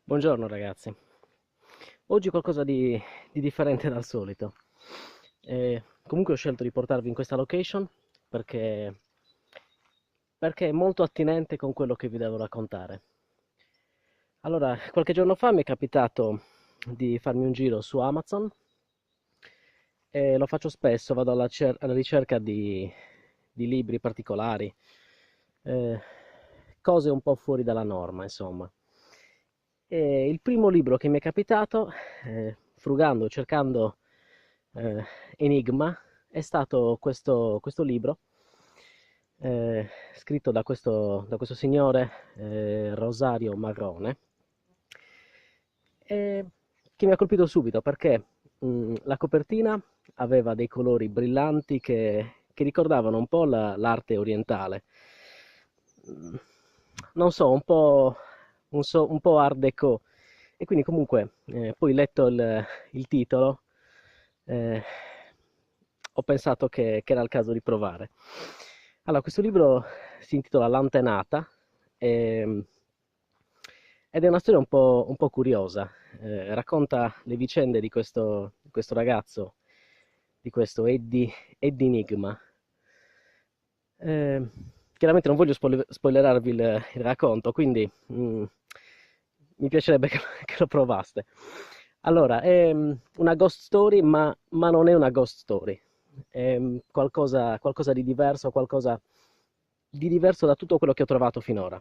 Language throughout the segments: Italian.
Buongiorno ragazzi, oggi qualcosa di differente dal solito. Comunque ho scelto di portarvi in questa location perché, perché è molto attinente con quello che vi devo raccontare. Allora, qualche giorno fa mi è capitato di farmi un giro su Amazon e lo faccio spesso, vado alla ricerca di libri particolari, eh, cose un po' fuori dalla norma, insomma. E il primo libro che mi è capitato, frugando, cercando eh, Enigma, è stato questo libro, scritto da questo signore, Rosario Marrone, e che mi ha colpito subito perché la copertina aveva dei colori brillanti che ricordavano un po' l'arte orientale. Mm, Non so, un po' art déco. E quindi comunque, poi letto il titolo, eh, ho pensato che era il caso di provare. Allora, questo libro si intitola L'Antenata ed è una storia un po' curiosa. Racconta le vicende di questo ragazzo, di questo Eddie Enigma. Eh, Chiaramente non voglio spoilerarvi il racconto, quindi mi piacerebbe che lo provaste. Allora, è una ghost story, ma non è una ghost story. È qualcosa di diverso, qualcosa di diverso da tutto quello che ho trovato finora.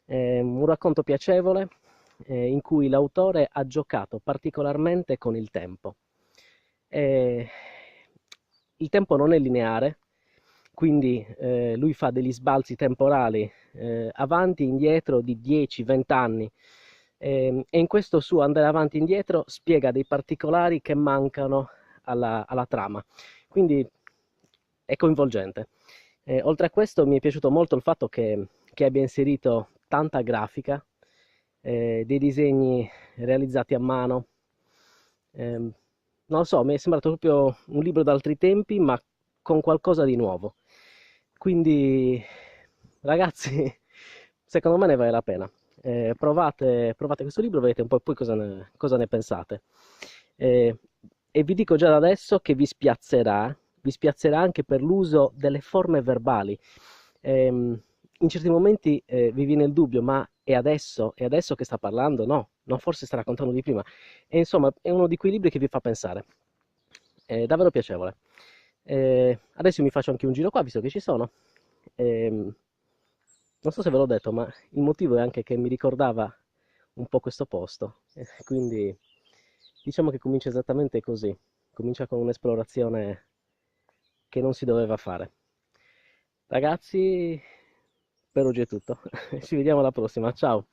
È un racconto piacevole, in cui l'autore ha giocato particolarmente con il tempo. Eh, il tempo non è lineare, quindi lui fa degli sbalzi temporali avanti e indietro di 10-20 anni, e in questo suo andare avanti e indietro spiega dei particolari che mancano alla trama. Quindi è coinvolgente. Oltre a questo mi è piaciuto molto il fatto che abbia inserito tanta grafica, dei disegni realizzati a mano. Non lo so, mi è sembrato proprio un libro d'altri tempi, ma con qualcosa di nuovo. Quindi, ragazzi, secondo me ne vale la pena. Provate questo libro, vedete un po' poi cosa ne pensate. Eh, e vi dico già da adesso che vi spiazzerà anche per l'uso delle forme verbali. In certi momenti vi viene il dubbio, ma è adesso che sta parlando? No, no, forse sta raccontando di prima. E insomma, è uno di quei libri che vi fa pensare. È davvero piacevole. Adesso mi faccio anche un giro qua, visto che ci sono. Non so se ve l'ho detto, ma il motivo è anche che mi ricordava un po' questo posto. Quindi diciamo che comincia esattamente così. Comincia con un'esplorazione che non si doveva fare. Ragazzi, per oggi è tutto. Ci vediamo alla prossima. Ciao.